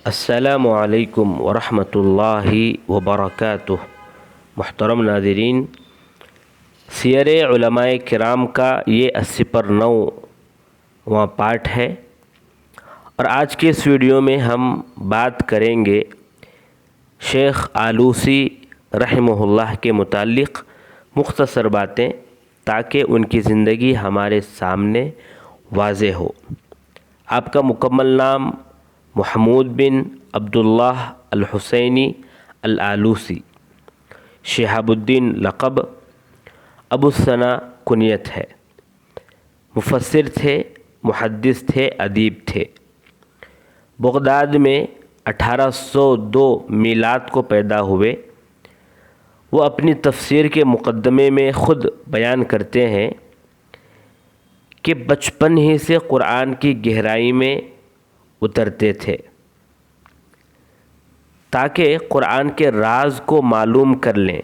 السلام علیکم ورحمۃ اللہ وبرکاتہ۔ محترم ناظرین، سیر علماء کرام کا یہ 80 پارٹ ہے، اور آج کے اس ویڈیو میں ہم بات کریں گے شیخ آلوسی رحمہ اللہ کے متعلق مختصر باتیں، تاکہ ان کی زندگی ہمارے سامنے واضح ہو۔ آپ کا مکمل نام محمود بن عبداللہ الحسینی الآلوسی، شہاب الدین لقب، ابو الثنا کنیت ہے۔ مفسر تھے، محدث تھے، ادیب تھے۔ بغداد میں 1802 میلاد کو پیدا ہوئے۔ وہ اپنی تفسیر کے مقدمے میں خود بیان کرتے ہیں کہ بچپن ہی سے قرآن کی گہرائی میں اترتے تھے تاکہ قرآن کے راز کو معلوم کر لیں۔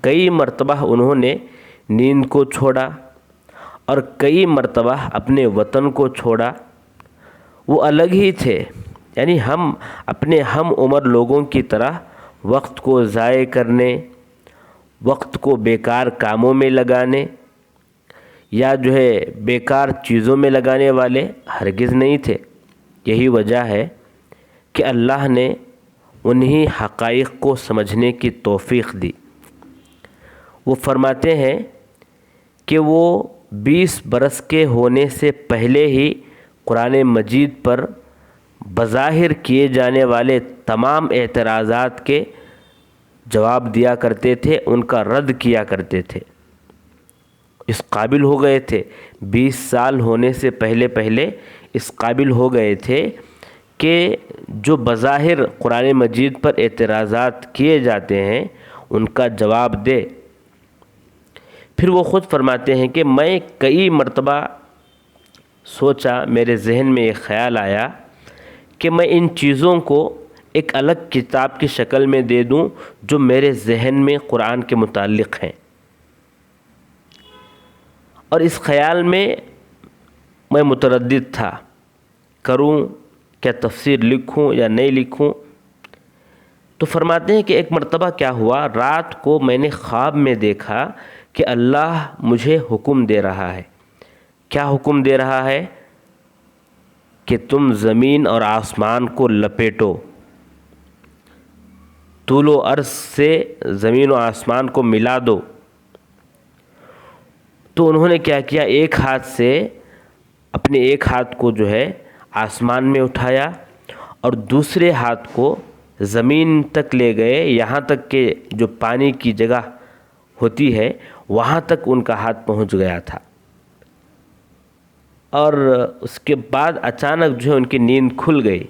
کئی مرتبہ انہوں نے نیند کو چھوڑا اور کئی مرتبہ اپنے وطن کو چھوڑا۔ وہ الگ ہی تھے، یعنی ہم اپنے ہم عمر لوگوں کی طرح وقت کو ضائع کرنے، وقت کو بیکار کاموں میں لگانے یا بیکار چیزوں میں لگانے والے ہرگز نہیں تھے۔ یہی وجہ ہے کہ اللہ نے انہی حقائق کو سمجھنے کی توفیق دی۔ وہ فرماتے ہیں کہ وہ 20 برس کے ہونے سے پہلے ہی قرآن مجید پر بظاہر کیے جانے والے تمام اعتراضات کے جواب دیا کرتے تھے، ان کا رد کیا کرتے تھے۔ اس قابل ہو گئے تھے، 20 سال ہونے سے پہلے اس قابل ہو گئے تھے کہ جو بظاہر قرآن مجید پر اعتراضات کیے جاتے ہیں ان کا جواب دے۔ پھر وہ خود فرماتے ہیں کہ میں کئی مرتبہ سوچا، میرے ذہن میں ایک خیال آیا کہ میں ان چیزوں کو ایک الگ کتاب کی شکل میں دے دوں جو میرے ذہن میں قرآن کے متعلق ہیں، اور اس خیال میں میں متردد تھا، کروں کیا تفسیر لکھوں یا نہیں لکھوں۔ تو فرماتے ہیں کہ ایک مرتبہ کیا ہوا، رات کو میں نے خواب میں دیکھا کہ اللہ مجھے حکم دے رہا ہے۔ کیا حکم دے رہا ہے؟ کہ تم زمین اور آسمان کو لپیٹو، طول و عرض سے زمین و آسمان کو ملا دو۔ تو انہوں نے کیا کیا، ایک ہاتھ سے اپنے ایک ہاتھ کو آسمان میں اٹھایا اور دوسرے ہاتھ کو زمین تک لے گئے، یہاں تک کہ جو پانی کی جگہ ہوتی ہے وہاں تک ان کا ہاتھ پہنچ گیا تھا۔ اور اس کے بعد اچانک ان کی نیند کھل گئی،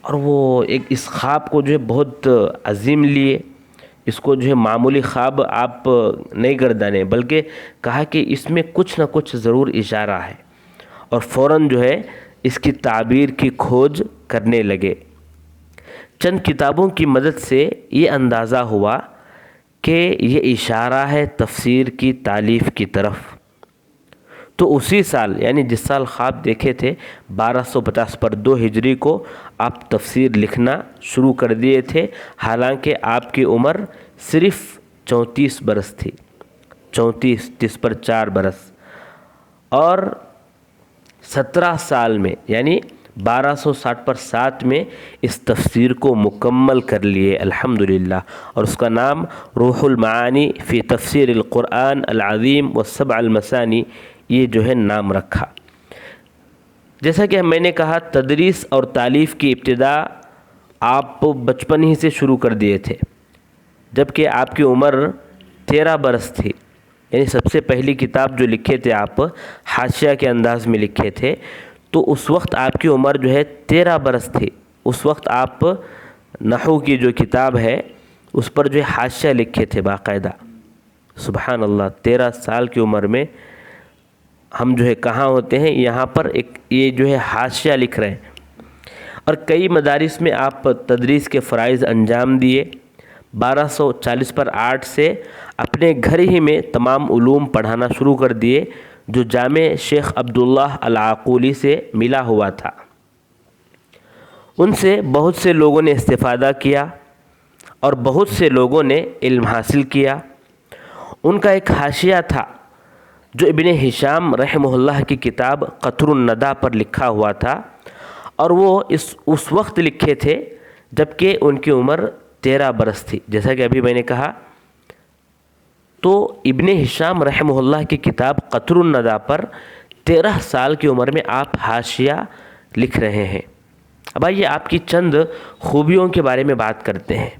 اور وہ اس خواب کو بہت عظیم لیے۔ اس کو معمولی خواب آپ نہیں گردانے، بلکہ کہا کہ اس میں کچھ نہ کچھ ضرور اشارہ ہے، اور فوراً اس کی تعبیر کی کھوج کرنے لگے۔ چند کتابوں کی مدد سے یہ اندازہ ہوا کہ یہ اشارہ ہے تفسیر کی تالیف کی طرف۔ تو اسی سال، یعنی جس سال خواب دیکھے تھے 1250 پر 2 ہجری کو آپ تفسیر لکھنا شروع کر دیے تھے، حالانکہ آپ کی عمر صرف 34 برس تھی، 34 پر 4 برس، اور 17 سال میں یعنی 1260 پر 7 میں اس تفسیر کو مکمل کر لیے الحمدللہ، اور اس کا نام روح المعانی فی تفسیر القرآن العظیم والسبع المثانی یہ نام رکھا۔ جیسا کہ میں نے کہا، تدریس اور تالیف کی ابتدا آپ بچپن ہی سے شروع کر دیے تھے، جبکہ آپ کی عمر 13 برس تھی، یعنی سب سے پہلی کتاب جو لکھے تھے آپ حاشیہ کے انداز میں لکھے تھے، تو اس وقت آپ کی عمر 13 برس تھی۔ اس وقت آپ نحو کی جو کتاب ہے اس پر حاشیہ لکھے تھے باقاعدہ۔ سبحان اللہ، 13 سال کی عمر میں ہم کہاں ہوتے ہیں، یہاں پر یہ حاشیہ لکھ رہے ہیں۔ اور کئی مدارس میں آپ تدریس کے فرائض انجام دیے۔ 1240 پر 8 سے اپنے گھر ہی میں تمام علوم پڑھانا شروع کر دیے جو جامع شیخ عبداللہ العاقولی سے ملا ہوا تھا۔ ان سے بہت سے لوگوں نے استفادہ کیا اور بہت سے لوگوں نے علم حاصل کیا۔ ان کا ایک حاشیہ تھا جو ابن ہشام رحمہ اللہ کی کتاب قطر الندی پر لکھا ہوا تھا، اور وہ اس وقت لکھے تھے جب کہ ان کی عمر 13 برس تھی۔ جیسا کہ ابھی میں نے کہا، تو ابن ہشام رحمہ اللہ کی کتاب قطر الندی پر 13 سال کی عمر میں آپ حاشیہ لکھ رہے ہیں۔ اب آئیے آپ کی چند خوبیوں کے بارے میں بات کرتے ہیں۔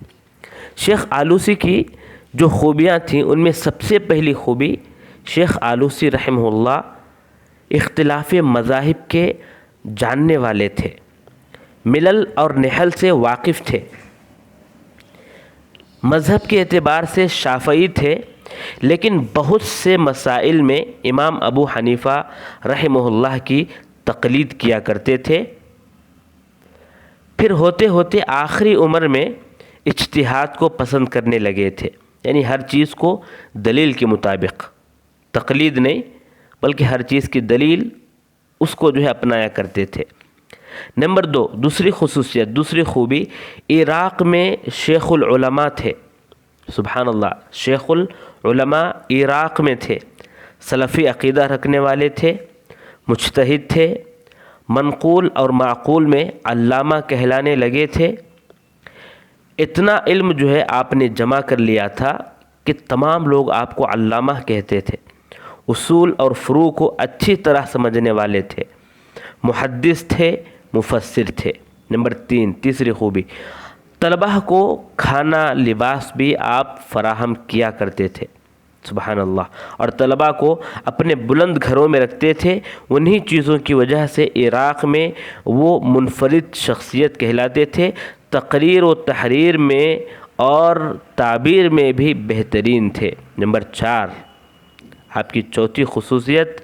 شیخ آلوسی کی جو خوبیاں تھیں ان میں سب سے پہلی خوبی، شیخ آلوسی رحمہ اللہ اختلاف مذاہب کے جاننے والے تھے، ملل اور نحل سے واقف تھے، مذہب کے اعتبار سے شافعی تھے، لیکن بہت سے مسائل میں امام ابو حنیفہ رحمہ اللہ کی تقلید کیا کرتے تھے۔ پھر ہوتے ہوتے آخری عمر میں اجتہاد کو پسند کرنے لگے تھے، یعنی ہر چیز کو دلیل کے مطابق، تقلید نہیں بلکہ ہر چیز کی دلیل اس کو اپنایا کرتے تھے۔ نمبر 2، دوسری خصوصیت، دوسری خوبی، عراق میں شیخ العلماء تھے۔ سبحان اللہ، شیخ العلماء عراق میں تھے، سلفی عقیدہ رکھنے والے تھے، مجتہد تھے، منقول اور معقول میں علامہ کہلانے لگے تھے۔ اتنا علم آپ نے جمع کر لیا تھا کہ تمام لوگ آپ کو علامہ کہتے تھے، اصول اور فروع کو اچھی طرح سمجھنے والے تھے، محدث تھے، مفسر تھے۔ نمبر 3، تیسری خوبی، طلبہ کو کھانا لباس بھی آپ فراہم کیا کرتے تھے۔ سبحان اللہ، اور طلبہ کو اپنے بلند گھروں میں رکھتے تھے۔ انہی چیزوں کی وجہ سے عراق میں وہ منفرد شخصیت کہلاتے تھے، تقریر و تحریر میں اور تعبیر میں بھی بہترین تھے۔ نمبر 4، آپ کی چوتھی خصوصیت،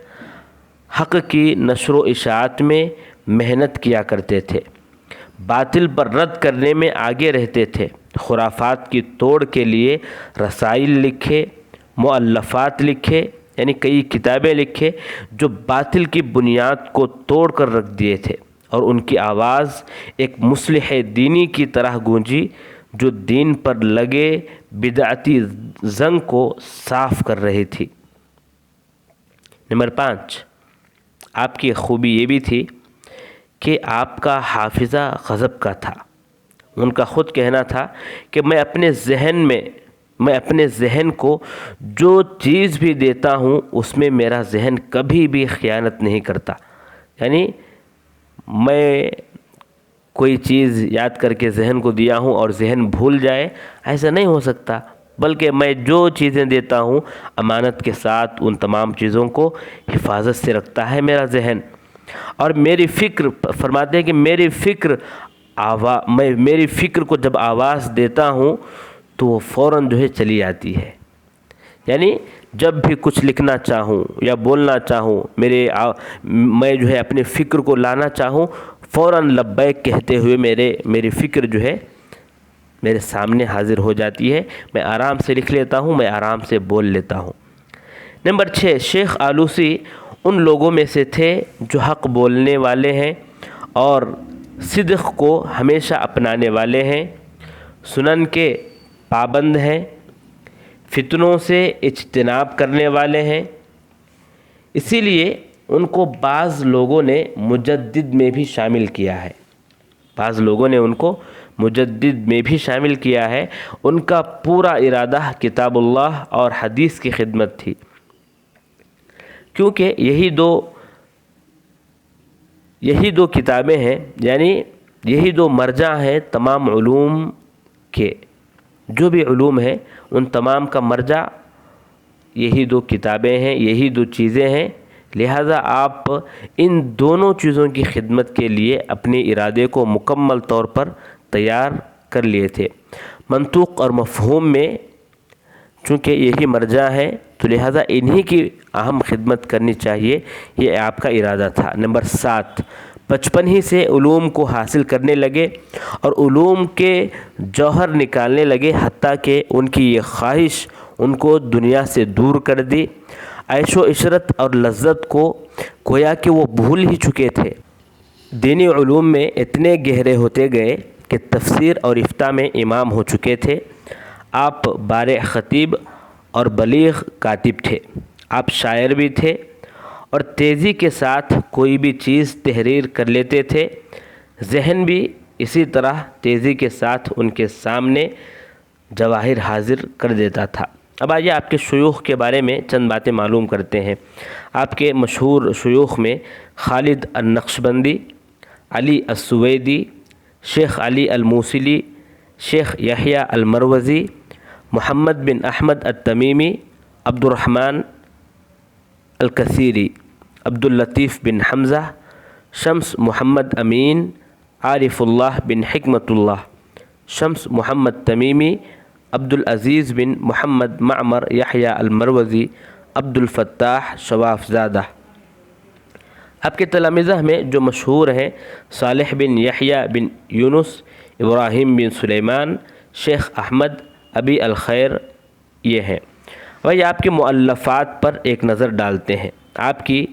حق کی نشر و اشاعت میں محنت کیا کرتے تھے، باطل پر رد کرنے میں آگے رہتے تھے، خرافات کی توڑ کے لیے رسائل لکھے، مؤلفات لکھے، یعنی کئی کتابیں لکھے جو باطل کی بنیاد کو توڑ کر رکھ دیے تھے، اور ان کی آواز ایک مصلح دینی کی طرح گونجی جو دین پر لگے بدعتی زنگ کو صاف کر رہی تھی۔ نمبر 5، آپ کی خوبی یہ بھی تھی کہ آپ کا حافظہ غضب کا تھا۔ ان کا خود کہنا تھا کہ میں اپنے ذہن کو جو چیز بھی دیتا ہوں اس میں میرا ذہن کبھی بھی خیانت نہیں کرتا، یعنی میں کوئی چیز یاد کر کے ذہن کو دیا ہوں اور ذہن بھول جائے، ایسا نہیں ہو سکتا، بلکہ میں جو چیزیں دیتا ہوں امانت کے ساتھ ان تمام چیزوں کو حفاظت سے رکھتا ہے میرا ذہن۔ اور میری فکر، فرماتے ہیں کہ میری فکر کو جب آواز دیتا ہوں تو وہ فوراً چلی آتی ہے، یعنی جب بھی کچھ لکھنا چاہوں یا بولنا چاہوں، میں اپنے فکر کو لانا چاہوں، فوراً لبیک کہتے ہوئے میری فکر میرے سامنے حاضر ہو جاتی ہے، میں آرام سے لکھ لیتا ہوں، میں آرام سے بول لیتا ہوں۔ نمبر 6، شیخ آلوسی ان لوگوں میں سے تھے جو حق بولنے والے ہیں اور صدق کو ہمیشہ اپنانے والے ہیں، سنن کے پابند ہیں، فتنوں سے اجتناب کرنے والے ہیں۔ اسی لیے ان کو بعض لوگوں نے مجدد میں بھی شامل کیا ہے، ان کا پورا ارادہ کتاب اللہ اور حدیث کی خدمت تھی، کیونکہ یہی دو کتابیں ہیں، یعنی یہی دو مرجع ہیں تمام علوم کے، جو بھی علوم ہیں ان تمام کا مرجع یہی دو کتابیں ہیں، یہی دو چیزیں ہیں، لہذا آپ ان دونوں چیزوں کی خدمت کے لیے اپنے ارادے کو مکمل طور پر تیار کر لیے تھے۔ منطوق اور مفہوم میں چونکہ یہی مرجع ہے تو لہذا انہی کی اہم خدمت کرنی چاہیے، یہ آپ کا ارادہ تھا۔ نمبر 7، بچپن ہی سے علوم کو حاصل کرنے لگے اور علوم کے جوہر نکالنے لگے، حتیٰ کہ ان کی یہ خواہش ان کو دنیا سے دور کر دی۔ عیش و عشرت اور لذت کو گویا کہ وہ بھول ہی چکے تھے، دینی علوم میں اتنے گہرے ہوتے گئے کہ تفسیر اور افتاء میں امام ہو چکے تھے۔ آپ بارع خطیب اور بلیغ کاتب تھے۔ آپ شاعر بھی تھے اور تیزی کے ساتھ کوئی بھی چیز تحریر کر لیتے تھے۔ ذہن بھی اسی طرح تیزی کے ساتھ ان کے سامنے جواہر حاضر کر دیتا تھا۔ اب آئیے آپ کے شیوخ کے بارے میں چند باتیں معلوم کرتے ہیں۔ آپ کے مشہور شیوخ میں خالد النقشبندی، علی السویدی، شیخ علی الموصلی، شیخ یحییٰ المروزی، محمد بن احمد التمیمی، عبد الرحمن الکثیری، عبد اللطیف بن حمزہ، شمس محمد امین، عارف اللہ بن حکمت اللہ، شمس محمد تمیمی، عبد العزیز بن محمد معمر یحییٰ المروزی، عبد الفتاح شواف زادہ۔ آپ کے تلامذہ میں جو مشہور ہیں صالح بن یحییٰ بن یونس، ابراہیم بن سلیمان، شیخ احمد، ابی الخیر، یہ ہیں۔ وہی آپ کے مؤلفات پر ایک نظر ڈالتے ہیں۔ آپ کی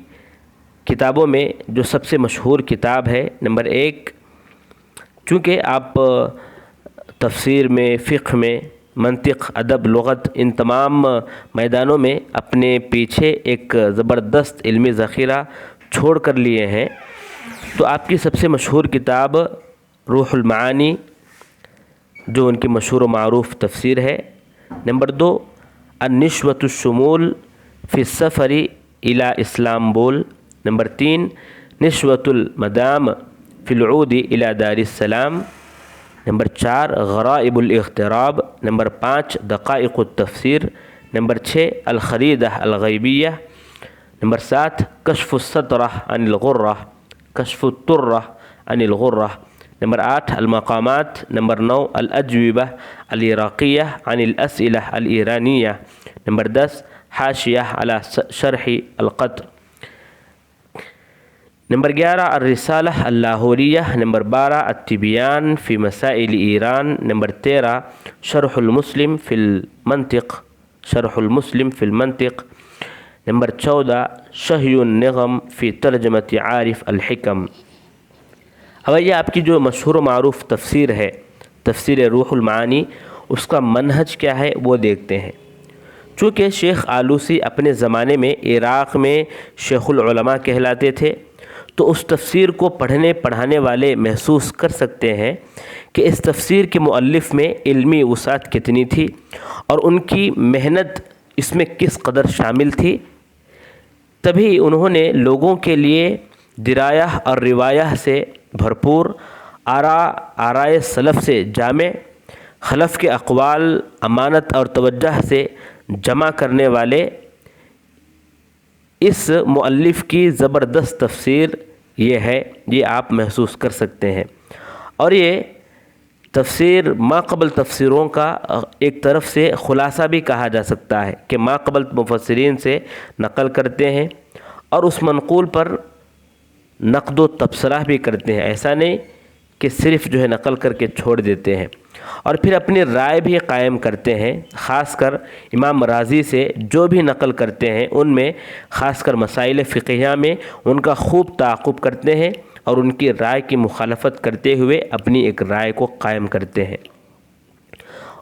کتابوں میں جو سب سے مشہور کتاب ہے نمبر 1، چونکہ آپ تفسیر میں، فقہ میں، منطق، ادب، لغت، ان تمام میدانوں میں اپنے پیچھے ایک زبردست علمی ذخیرہ چھوڑ کر لیے ہیں، تو آپ کی سب سے مشہور کتاب روح المعانی، جو ان کی مشہور و معروف تفسیر ہے۔ نمبر 2، النشوۃ الشمول فی السفر الی اسلامبول۔ نمبر 3، نشوۃ المدام فی العود الی دار السلام۔ نمبر 4، غرائب الاغتراب۔ نمبر 5، دقائق التفسیر۔ نمبر 6، الخریدہ الغیبیہ۔ نمبر 7، کشف السترہ عن الغرہ، کشف الطرہ عن الغرہ۔ نمبر 8، المقامات۔ نمبر 9، الاجوبہ العراقیہ عن الاسئلہ الایرانیہ۔ نمبر 10، حاشیہ علی شرح القطر۔ نمبر 11، الرسالہ اللاہوریہ۔ نمبر 12، التبیان فی مسائل ایران۔ نمبر 13، شرح المسلم فی المنطق، شرح المسلم فی المنطق۔ نمبر 14، شہی النغم فی ترجمۃ عارف الحکم۔ اب یہ آپ کی جو مشہور و معروف تفسیر ہے، تفسیر روح المعانی، اس کا منہج کیا ہے وہ دیکھتے ہیں۔ چونکہ شیخ آلوسی اپنے زمانے میں عراق میں شیخ العلماء کہلاتے تھے، تو اس تفسیر کو پڑھنے پڑھانے والے محسوس کر سکتے ہیں کہ اس تفسیر کے مؤلف میں علمی وسعت کتنی تھی اور ان کی محنت اس میں کس قدر شامل تھی۔ تبھی انہوں نے لوگوں کے لیے درایہ اور روایہ سے بھرپور، آرائے سلف سے جامع، خلف کے اقوال امانت اور توجہ سے جمع کرنے والے اس مؤلف کی زبردست تفسیر یہ ہے، یہ آپ محسوس کر سکتے ہیں۔ اور یہ تفسیر ماقبل تفسیروں کا ایک طرف سے خلاصہ بھی کہا جا سکتا ہے کہ ماقبل مفسرین سے نقل کرتے ہیں اور اس منقول پر نقد و تبصرہ بھی کرتے ہیں۔ ایسا نہیں کہ صرف نقل کر کے چھوڑ دیتے ہیں، اور پھر اپنی رائے بھی قائم کرتے ہیں۔ خاص کر امام رازی سے جو بھی نقل کرتے ہیں ان میں، خاص کر مسائل فقہیہ میں، ان کا خوب تعاقب کرتے ہیں اور ان کی رائے کی مخالفت کرتے ہوئے اپنی ایک رائے کو قائم کرتے ہیں۔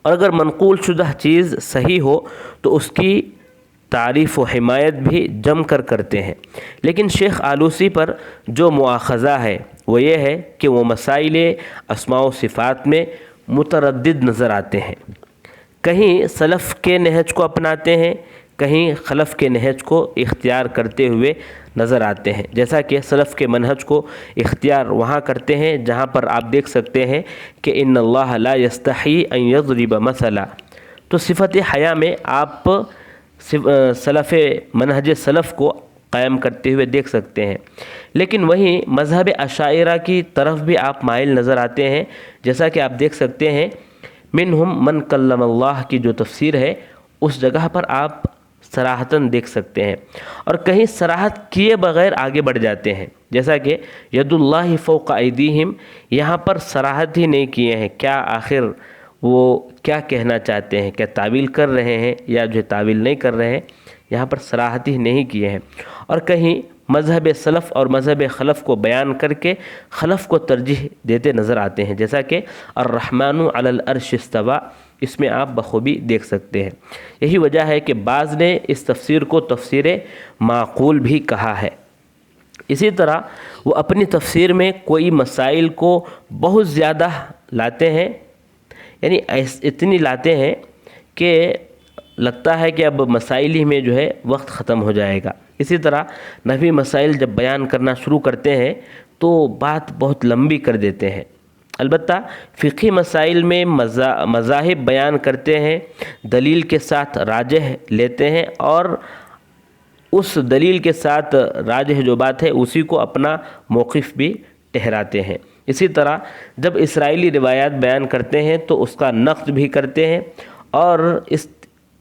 اور اگر منقول شدہ چیز صحیح ہو تو اس کی تعریف و حمایت بھی جم کر کرتے ہیں۔ لیکن شیخ آلوسی پر جو مؤاخذہ ہے وہ یہ ہے کہ وہ مسائل اسماء و صفات میں متردد نظر آتے ہیں، کہیں سلف کے نہج کو اپناتے ہیں، کہیں خلف کے نہج کو اختیار کرتے ہوئے نظر آتے ہیں۔ جیسا کہ سلف کے منہج کو اختیار وہاں کرتے ہیں جہاں پر آپ دیکھ سکتے ہیں کہ ان اللہ لا یستحی ان یضرب مثلا، تو صفت حیا میں آپ سلف منہج سلف کو قائم کرتے ہوئے دیکھ سکتے ہیں۔ لیکن وہیں مذہب اشاعرہ کی طرف بھی آپ مائل نظر آتے ہیں، جیسا کہ آپ دیکھ سکتے ہیں منہم من کلم اللہ کی جو تفسیر ہے اس جگہ پر آپ صراحتاً دیکھ سکتے ہیں، اور کہیں صراحت کیے بغیر آگے بڑھ جاتے ہیں، جیسا کہ ید اللہ فوق ایدیہم، یہاں پر صراحت ہی نہیں کیے ہیں۔ کیا آخر وہ کیا کہنا چاہتے ہیں؟ کیا تعویل کر رہے ہیں یا تعویل نہیں کر رہے ہیں؟ یہاں پر صراحت ہی نہیں کیے ہیں۔ اور کہیں مذہب سلف اور مذہب خلف کو بیان کر کے خلف کو ترجیح دیتے نظر آتے ہیں، جیسا کہ الرحمن علی العرش استوى، اس میں آپ بخوبی دیکھ سکتے ہیں۔ یہی وجہ ہے کہ بعض نے اس تفسیر کو تفسیر معقول بھی کہا ہے۔ اسی طرح وہ اپنی تفسیر میں کوئی مسائل کو بہت زیادہ لاتے ہیں، یعنی اتنی لاتے ہیں کہ لگتا ہے کہ اب مسائل ہی میں جو ہے وقت ختم ہو جائے گا۔ اسی طرح نحوی مسائل جب بیان کرنا شروع کرتے ہیں تو بات بہت لمبی کر دیتے ہیں۔ البتہ فقہی مسائل میں مذاہب بیان کرتے ہیں، دلیل کے ساتھ راجح لیتے ہیں اور اس دلیل کے ساتھ راجح جو بات ہے اسی کو اپنا موقف بھی ٹھہراتے ہیں۔ اسی طرح جب اسرائیلی روایات بیان کرتے ہیں تو اس کا نقد بھی کرتے ہیں اور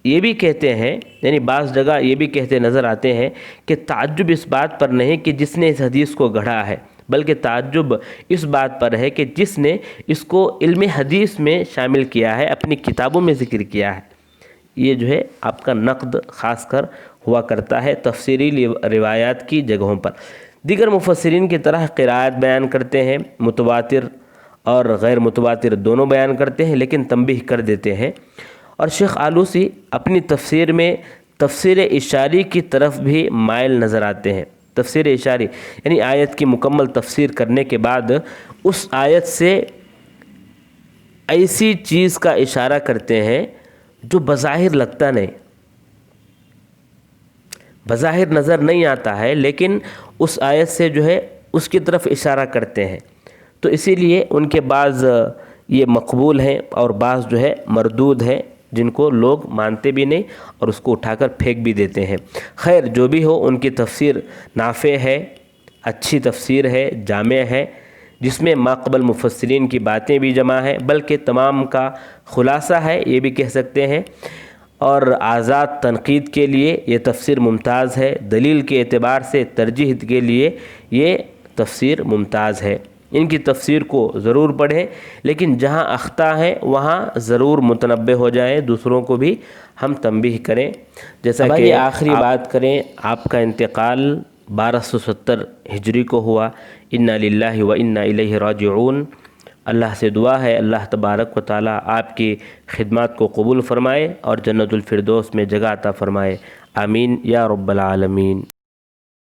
یہ بھی کہتے ہیں، یعنی بعض جگہ یہ بھی کہتے نظر آتے ہیں کہ تعجب اس بات پر نہیں کہ جس نے اس حدیث کو گھڑا ہے، بلکہ تعجب اس بات پر ہے کہ جس نے اس کو علم حدیث میں شامل کیا ہے، اپنی کتابوں میں ذکر کیا ہے۔ یہ جو ہے آپ کا نقد خاص کر ہوا کرتا ہے تفسیری روایات کی جگہوں پر۔ دیگر مفسرین کی طرح قرائت بیان کرتے ہیں، متواتر اور غیر متواتر دونوں بیان کرتے ہیں، لیکن تنبیہ کر دیتے ہیں۔ اور شیخ آلوسی اپنی تفسیر میں تفسیر اشاری کی طرف بھی مائل نظر آتے ہیں۔ تفسیر اشاری یعنی آیت کی مکمل تفسیر کرنے کے بعد اس آیت سے ایسی چیز کا اشارہ کرتے ہیں جو بظاہر لگتا نہیں، بظاہر نظر نہیں آتا ہے، لیکن اس آیت سے جو ہے اس کی طرف اشارہ کرتے ہیں۔ تو اسی لیے ان کے بعض یہ مقبول ہیں اور بعض جو ہے مردود ہیں، جن کو لوگ مانتے بھی نہیں اور اس کو اٹھا کر پھینک بھی دیتے ہیں۔ خیر جو بھی ہو، ان کی تفسیر نافع ہے، اچھی تفسیر ہے، جامع ہے، جس میں ماقبل مفسرین کی باتیں بھی جمع ہیں، بلکہ تمام کا خلاصہ ہے یہ بھی کہہ سکتے ہیں۔ اور آزاد تنقید کے لیے یہ تفسیر ممتاز ہے، دلیل کے اعتبار سے ترجیح کے لیے یہ تفسیر ممتاز ہے۔ ان کی تفسیر کو ضرور پڑھیں، لیکن جہاں اخطاء ہیں وہاں ضرور متنبہ ہو جائیں، دوسروں کو بھی ہم تنبیہ کریں۔ جیسا کہ آخری بات کریں، آپ کا انتقال 1270 ہجری کو ہوا۔ انا للہ و انا الیہ راجعون۔ اللہ سے دعا ہے اللہ تبارک و تعالی آپ کی خدمات کو قبول فرمائے اور جنت الفردوس میں جگہ عطا فرمائے، آمین یا رب العالمین۔